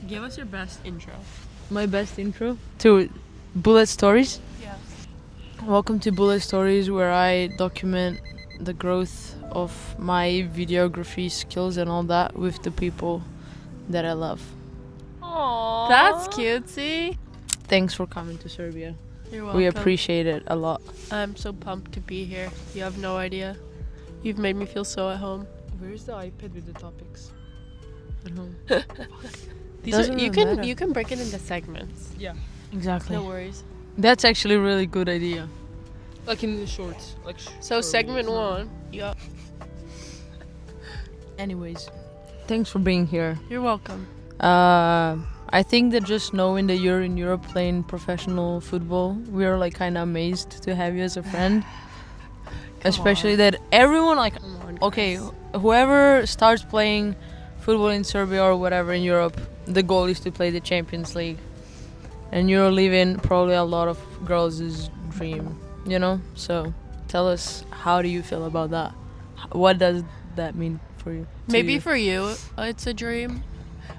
Give us your best intro. My best intro to Bullet Stories. Yeah. Welcome to Bullet Stories, where I document the growth of my videography skills and all that with the people that I love. Aww. That's cutesy. Thanks for coming to Serbia. You're welcome. We appreciate it a lot. I'm so pumped to be here. You have no idea. You've made me feel so at home. Where's the iPad with the topics? At home. You can break it into segments. Yeah. Exactly. No worries. That's actually a really good idea. Like in the shorts. So segment 1. Yep. Anyways, thanks for being here. You're welcome. I think that just knowing that you're in Europe playing professional football, we are like kind of amazed to have you as a friend. Especially that everyone whoever starts playing football in Serbia or whatever in Europe, the goal is to play the Champions League. And you're living probably a lot of girls' dream, you know? So tell us, how do you feel about that? What does that mean for you? Maybe for you, it's a dream.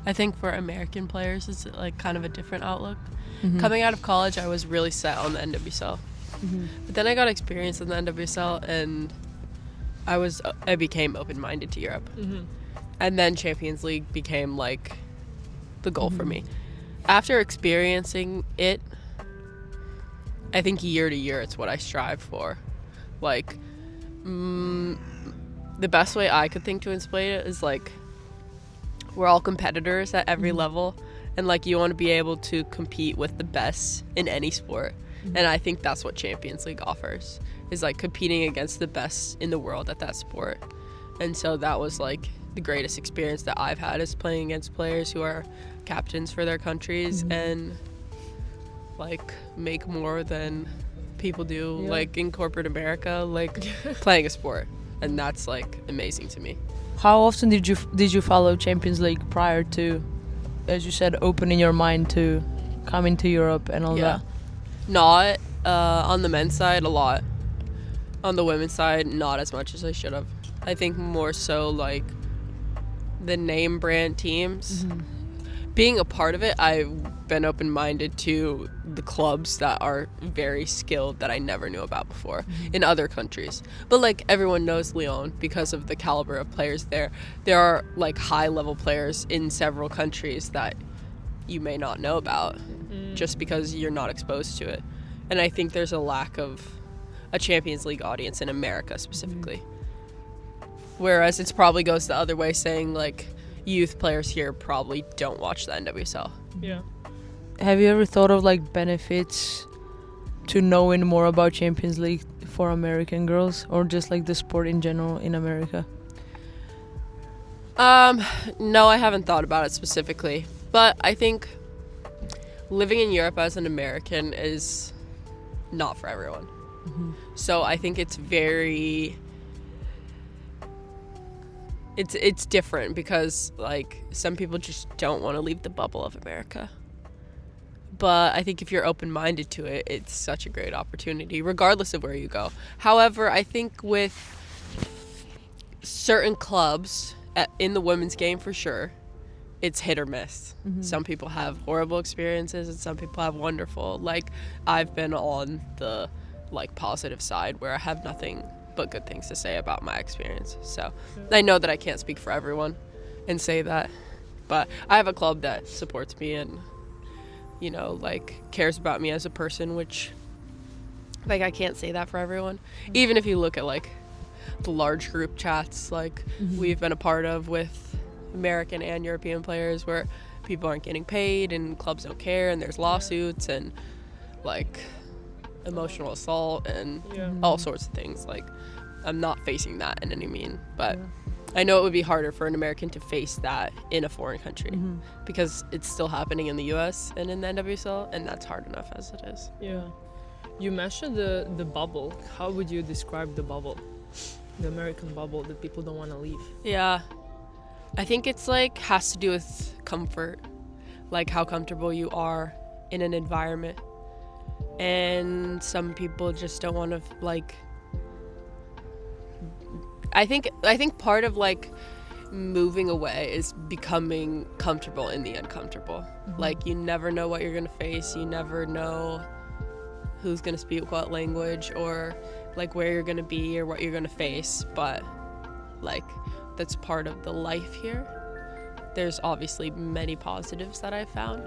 I think for American players, it's like kind of a different outlook. Mm-hmm. Coming out of college, I was really set on the NWSL. Mm-hmm. But then I got experience in the NWSL, and I became open-minded to Europe. Mm-hmm. And then Champions League became like the goal for Mm-hmm. me. After experiencing it, I think year to year it's what I strive for. Like, the best way I could think to explain it is like, we're all competitors at every Mm-hmm. level, and like you want to be able to compete with the best in any sport. Mm-hmm. And I think that's what Champions League offers, is like competing against the best in the world at that sport. And so that was like the greatest experience that I've had, is playing against players who are captains for their countries Mm-hmm. and like make more than people do like in corporate America, like playing a sport. And that's like amazing to me. How often did you follow Champions League prior to, as you said, opening your mind to coming to Europe and all that? Not on the men's side, a lot. On the women's side, not as much as I should have. I think more so like the name brand teams. Mm-hmm. Being a part of it, I've been open-minded to the clubs that are very skilled that I never knew about before in other countries. But like everyone knows Lyon because of the caliber of players there. There are like high-level players in several countries that you may not know about just because you're not exposed to it. And I think there's a lack of a Champions League audience in America specifically. Whereas it probably goes the other way, saying like youth players here probably don't watch the NWSL. Yeah. Have you ever thought of like benefits to knowing more about Champions League for American girls, or just like the sport in general in America? No, I haven't thought about it specifically, but I think living in Europe as an American is not for everyone. Mm-hmm. So I think it's very it's different, because like some people just don't want to leave the bubble of America. But I think if you're open-minded to it, it's such a great opportunity regardless of where you go. However, I think with certain clubs in the women's game, for sure, it's hit or miss. Mm-hmm. Some people have horrible experiences and some people have wonderful. Like, I've been on the like positive side where I have nothing but good things to say about my experience. So I know that I can't speak for everyone and say that, but I have a club that supports me and, you know, like cares about me as a person, which like I can't say that for everyone. Even if you look at like the large group chats like we've been a part of with American and European players, where people aren't getting paid and clubs don't care and there's lawsuits and like emotional assault and all sorts of things. Like, I'm not facing that in any mean, but I know it would be harder for an American to face that in a foreign country because it's still happening in the US and in the NWSL, and that's hard enough as it is. Yeah. You mentioned the bubble. How would you describe the bubble? The American bubble that people don't want to leave? Yeah. I think it's like has to do with comfort, like how comfortable you are in an environment. And some people just don't want to like I think part of like moving away is becoming comfortable in the uncomfortable. Like, you never know what you're gonna face. You never know who's gonna speak what language, or like where you're gonna be or what you're gonna face. But like, that's part of the life here. There's obviously many positives that I've found,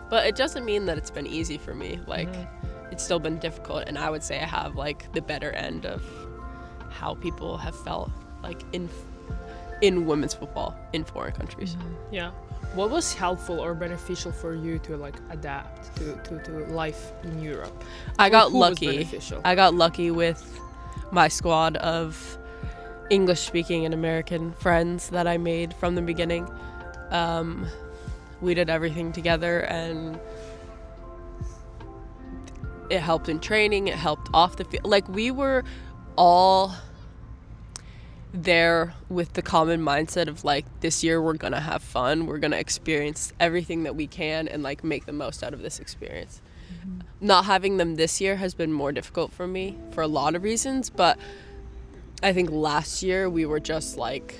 but it doesn't mean that it's been easy for me. Like, it's still been difficult, and I would say I have like the better end of how people have felt like in women's football in foreign countries. Yeah. What was helpful or beneficial for you to like adapt to life in Europe? I got Who was lucky. beneficial? I got lucky with my squad of English-speaking and American friends that I made from the beginning. We did everything together, and it helped in training. It helped off the field. Like, we were all there with the common mindset of like, this year we're gonna have fun, we're gonna experience everything that we can and like make the most out of this experience. Not having them this year has been more difficult for me for a lot of reasons, but I think last year we were just like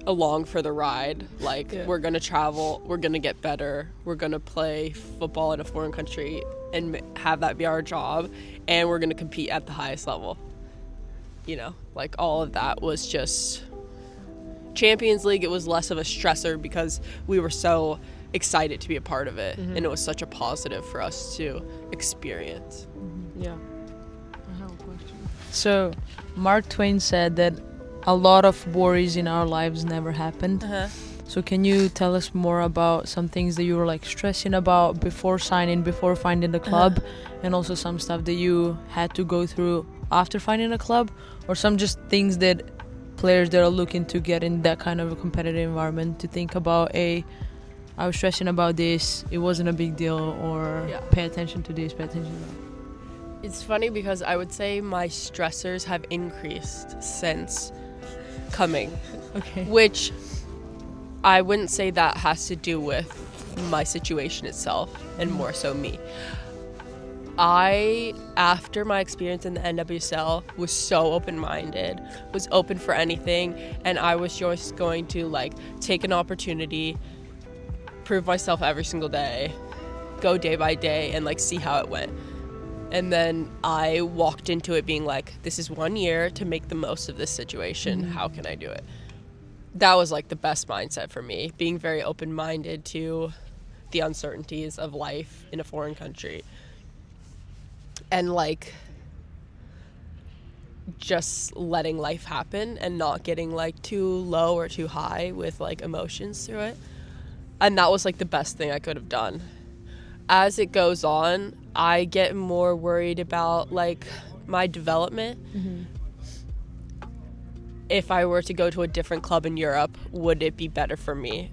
along for the ride. Like, we're gonna travel, we're gonna get better, we're gonna play football in a foreign country and have that be our job, and we're gonna compete at the highest level. You know, like, all of that was just Champions League. It was less of a stressor because we were so excited to be a part of it, and it was such a positive for us to experience. Yeah. I have a question. So, Mark Twain said that a lot of worries in our lives never happened. So can you tell us more about some things that you were like stressing about before signing, before finding the club, and also some stuff that you had to go through after finding a club, or some just things that players that are looking to get in that kind of a competitive environment to think about, I was stressing about this, it wasn't a big deal, or pay attention to this, pay attention to that. It's funny because I would say my stressors have increased since coming, which I wouldn't say that has to do with my situation itself, and more so me. After my experience in the NWSL, was so open-minded, was open for anything, and I was just going to like take an opportunity, prove myself every single day, go day by day, and like see how it went. And then I walked into it being like, this is 1 year to make the most of this situation. How can I do it? That was like the best mindset for me, being very open-minded to the uncertainties of life in a foreign country. And like just letting life happen and not getting like too low or too high with like emotions through it. And that was like the best thing I could have done. As it goes on, I get more worried about like my development. If I were to go to a different club in Europe, would it be better for me?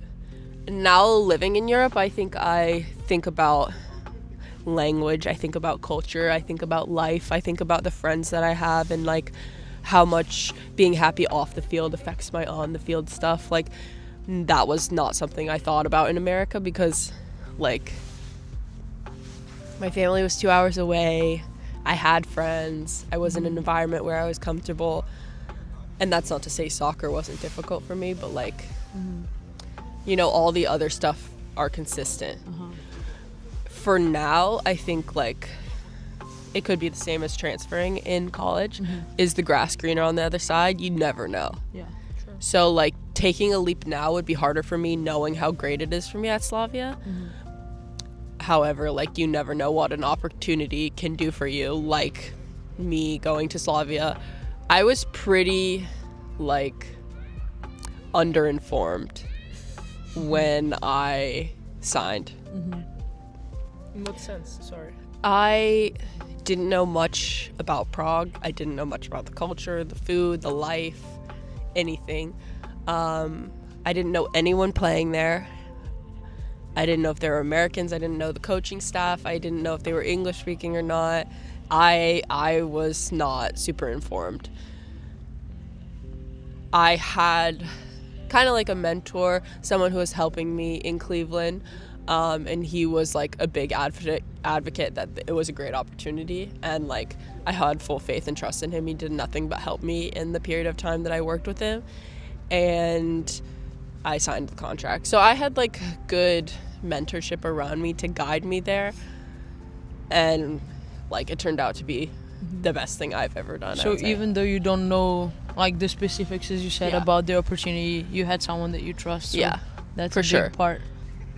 Now living in Europe, I think about language, I think about culture, I think about life, I think about the friends that I have, and like how much being happy off the field affects my on the field stuff. Like, that was not something I thought about in America because like my family was 2 hours away, I had friends, I was in an environment where I was comfortable. And that's not to say soccer wasn't difficult for me, but like, you know, all the other stuff are consistent. For now, I think like it could be the same as transferring in college. Is the grass greener on the other side? You never know. Yeah, true. So like taking a leap now would be harder for me, knowing how great it is for me at Slavia. However, like, you never know what an opportunity can do for you. Like me going to Slavia, I was pretty like underinformed when I signed. In what sense? Sorry. I didn't know much about Prague. I didn't know much about the culture, the food, the life, anything. I didn't know anyone playing there. I didn't know if they were Americans. I didn't know the coaching staff. I didn't know if they were English speaking or not. I was not super informed. I had kind of like a mentor, someone who was helping me in Cleveland, and he was like a big advocate that it was a great opportunity, and like I had full faith and trust in him. He did nothing but help me in the period of time that I worked with him, and I signed the contract. So I had like good mentorship around me to guide me there, and like it turned out to be the best thing I've ever done. So even though you don't know like the specifics, as you said, Yeah. about the opportunity, you had someone that you trust. So Yeah, that's for a big sure. part.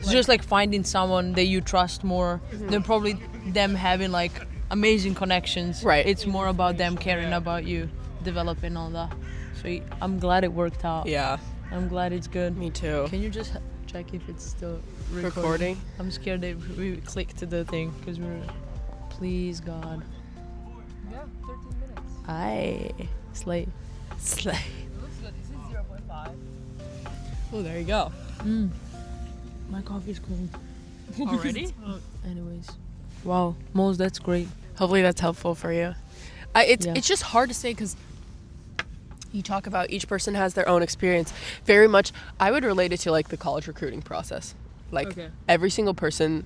It's just like finding someone that you trust more than probably them having like amazing connections. Right. It's more about them caring about you, developing all that. So I'm glad it worked out. Yeah, I'm glad it's good. me too. Can you just check if it's still Recording? I'm scared that we clicked to the thing because we're. Please God. Yeah, 13 minutes. Aye. Slay. Slay. Looks good. This is 0.5. Oh, there you go. My coffee's cold. Already? Anyways. Wow. Mose, that's great. Hopefully that's helpful for you. It's Yeah. just hard to say because you talk about each person has their own experience. Very much, I would relate it to like the college recruiting process. Like Okay. every single person,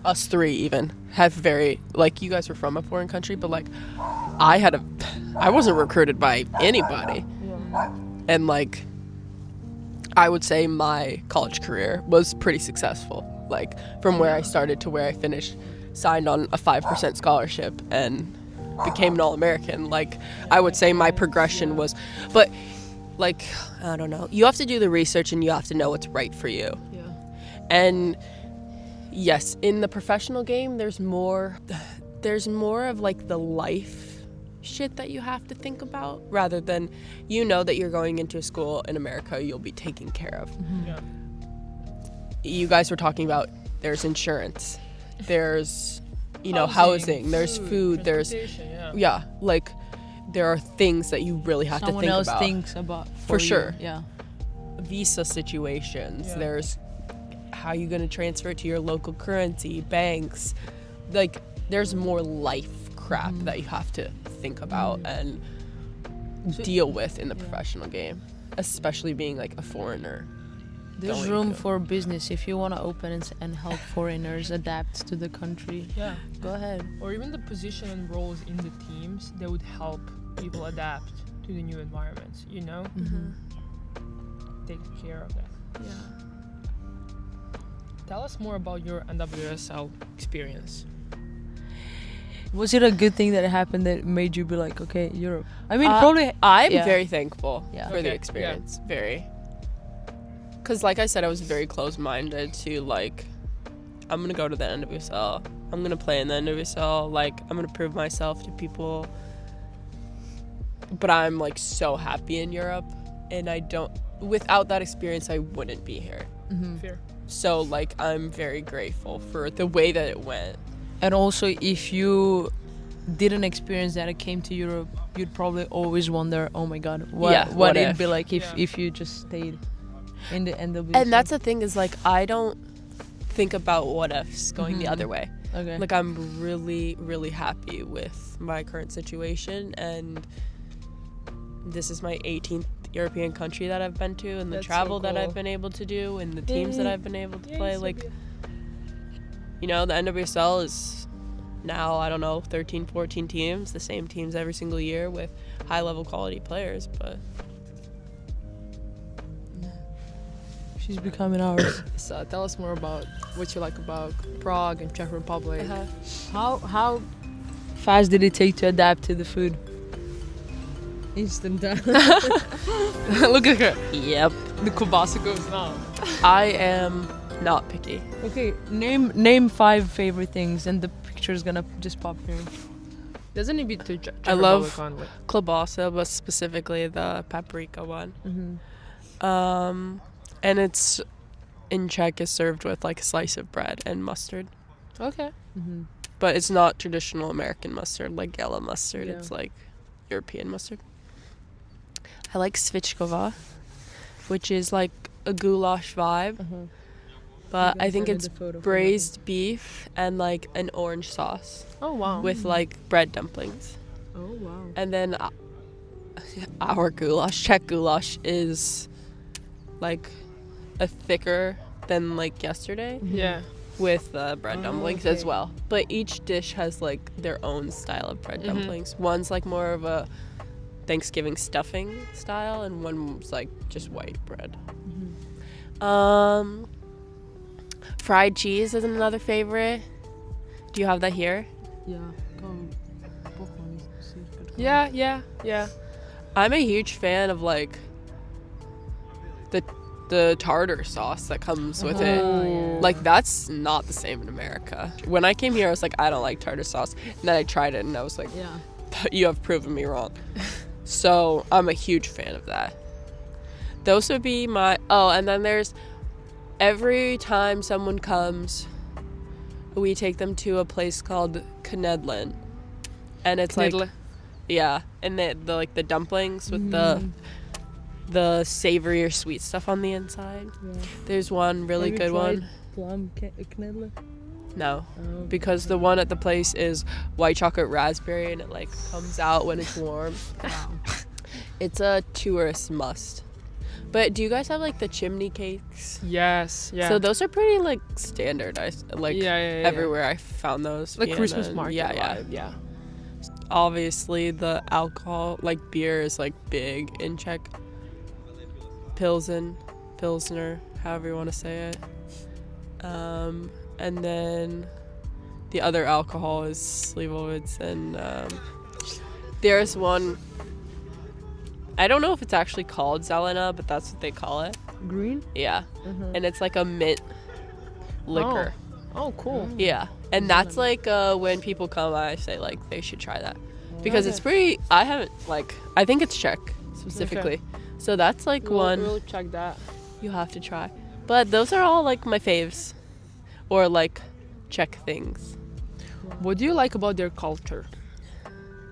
us three even, have very, like you guys were from a foreign country, but like I wasn't recruited by anybody. And like I would say my college career was pretty successful. Like from where I started to where I finished, signed on a 5% scholarship and became an All-American. Like I would say my progression was, but like I don't know. You have to do the research and you have to know what's right for you. Yeah. And yes, in the professional game there's more of like the life shit that you have to think about rather than you know that you're going into a school in America you'll be taken care of. Yeah. You guys were talking about there's insurance, there's housing, there's food, there's Yeah. like there are things that you really have Someone to think else about. thinks about For you. sure. Yeah. Visa situations, Yeah. there's how you going to transfer it to your local currency, banks, like there's more life crap that you have to think about and deal with in the professional game, especially being like a foreigner. There's going room to- for business if you want to open and help foreigners adapt to the country. Yeah. Go ahead. Or even the position and roles in the teams that would help people adapt to the new environments, you know? Take care of that. Yeah. Tell us more about your NWSL experience. Was it a good thing that happened that made you be like, okay, Europe? I mean, Uh, probably. I'm Yeah. very thankful Yeah. for the Okay, experience. Very. Because, like I said, I was very close-minded to, like, I'm going to go to the NWSL. I'm going to play in the NWSL. Like, I'm going to prove myself to people. But I'm, like, so happy in Europe. And without that experience, I wouldn't be here. Fair. So, like, I'm very grateful for the way that it went. And also, if you didn't experience that, it came to Europe, you'd probably always wonder, oh my God, what what it'd if? be like Yeah. if you just stayed in the NWSL. And that's the thing is, like, I don't think about what ifs going the other way. okay. Like, I'm really, really happy with my current situation, and this is my 18th European country that I've been to, and the That's so travel that cool. I've been able to do, and the teams that I've been able to play. so Like, good. you know, the NWSL is now, I don't know, 13, 14 teams, the same teams every single year with high-level quality players, but She's becoming ours. So tell us more about what you like about Prague and Czech Republic. How fast did it take to adapt to the food? Instant. Look at her. Yep. The kielbasa goes now. I am not picky. Okay, name 5 favorite things, and the picture's gonna just pop here. Doesn't it be to Czech I love- Republic only? Kielbasa, but specifically the paprika one. Mm-hmm. And it's in Czech is served with like a slice of bread and mustard. Okay. Mm-hmm. But it's not traditional American mustard like yellow mustard. Yeah. It's like European mustard. I like svičková, which is like a goulash vibe. But I think it's braised beef and like an orange sauce Oh wow. with like bread dumplings. Oh wow. And then our goulash, Czech goulash, is like a thicker than like yesterday Yeah. with bread Oh, dumplings as okay. well. But each dish has like their own style of bread Mhm. dumplings. One's like more of a Thanksgiving stuffing style, and one was like just white bread. Fried cheese is another favorite. Do you have that here? Yeah. I'm a huge fan of like the tartar sauce that comes with it. Yeah. Like that's not the same in America. When I came here, I was like, I don't like tartar sauce, and then I tried it, and I was like, you have proven me wrong. So I'm a huge fan of that. Those would be my. Oh, and then there's every time someone comes, we take them to a place called Knedlin, and it's like, yeah, and the like the dumplings with the savory or sweet stuff on the inside. There's one really good one. Plum knedler? No, because the one at the place is white chocolate raspberry, and it like comes out when it's warm. Wow. It's a tourist must. But do you guys have like the chimney cakes? Yes. Yeah. So those are pretty like standard. Everywhere I found those. Like Vienna, Christmas market. Yeah. Yeah. Obviously, the alcohol, like beer, is like big in Czech. Pilsner, however you want to say it. And then the other alcohol is Slivovitz, and there's one. I don't know if it's actually called Zelena, but that's what they call it. Green? Yeah. And it's like a mint liquor. Oh, cool. Yeah. And that's like when people come, I say like they should try that. Because it's pretty, I think it's Czech specifically. Okay. So that's like one We'll check that. you have to try. But those are all like my faves. Or like Czech things. What do you like about their culture?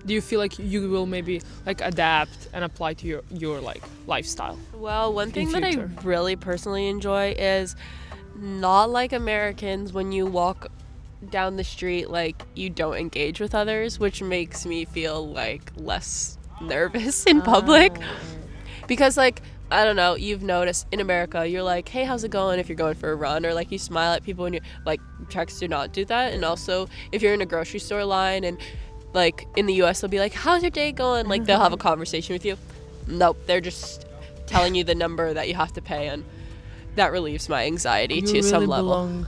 Do you feel like you will maybe like adapt and apply to your like lifestyle? Well, one thing that I future. really personally enjoy is not like Americans when you walk down the street, like you don't engage with others, which makes me feel like less nervous in public. Because like, I don't know, you've noticed in America, you're like, hey, how's it going if you're going for a run? Or like you smile at people and you're like, Czechs do not do that. And also if you're in a grocery store line and like in the US, they'll be like, how's your day going? Like they'll have a conversation with you. Nope, they're just telling you the number that you have to pay, and that relieves my anxiety to some level. Belong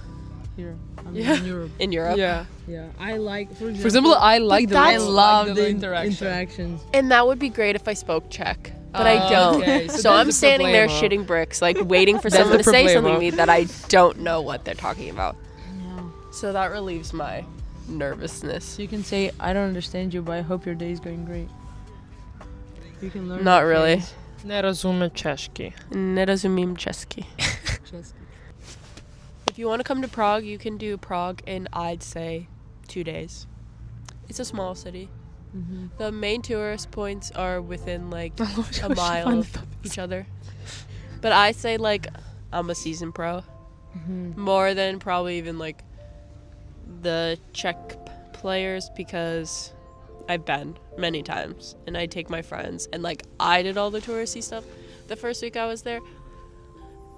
here. In Europe. In Europe? Yeah. Yeah, I like, for For example, I like the I love the interaction. interactions. And that would be great if I spoke Czech, but I don't. Okay. So that's I'm the standing there problemo. shitting bricks, like waiting for That's someone the to say something problemo. to me that I don't know what they're talking about. Yeah. So that relieves my nervousness. So you can say, I don't understand you, but I hope your day is going great. You can learn. Not that really. phrase. Nerozumím česky. Nerozumím česky. If you want to come to Prague, you can do Prague in, I'd say, 2 days. It's a small city. The main tourist points are within like a mile of each other. But I say like I'm a season pro. More than probably even like the Czech players, because I've been many times and I take my friends and like I did all the touristy stuff the first week I was there.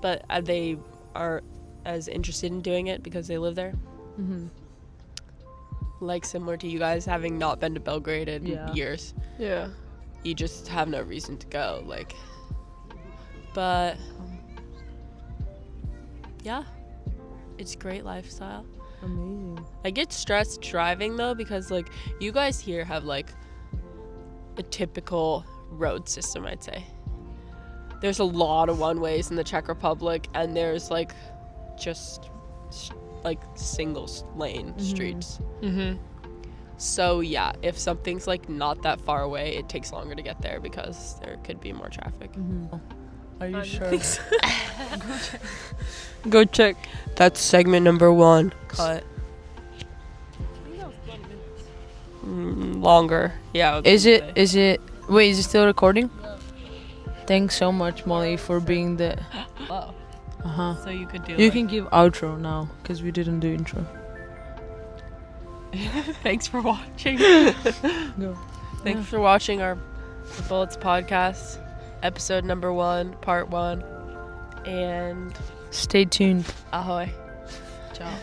But they are as interested in doing it because they live there. Like similar to you guys having not been to Belgrade in years. Yeah. You just have no reason to go, like. But yeah, it's great lifestyle. Amazing. I get stressed driving though, because like you guys here have like a typical road system, I'd say. There's a lot of one ways in the Czech Republic, and there's like just like single lane streets. So yeah, if something's like not that far away, it takes longer to get there because there could be more traffic. Are you sure? Go check. That's segment number 1. Cut. Longer. Yeah. Is it wait, is it still recording? Thanks so much, Molly, for being the Oh. So you could do. You can give outro now, because we didn't do intro. Thanks for watching. Go. Thanks for watching our Bullets podcast, episode number 1, part 1. And Stay tuned. ahoy. Ciao.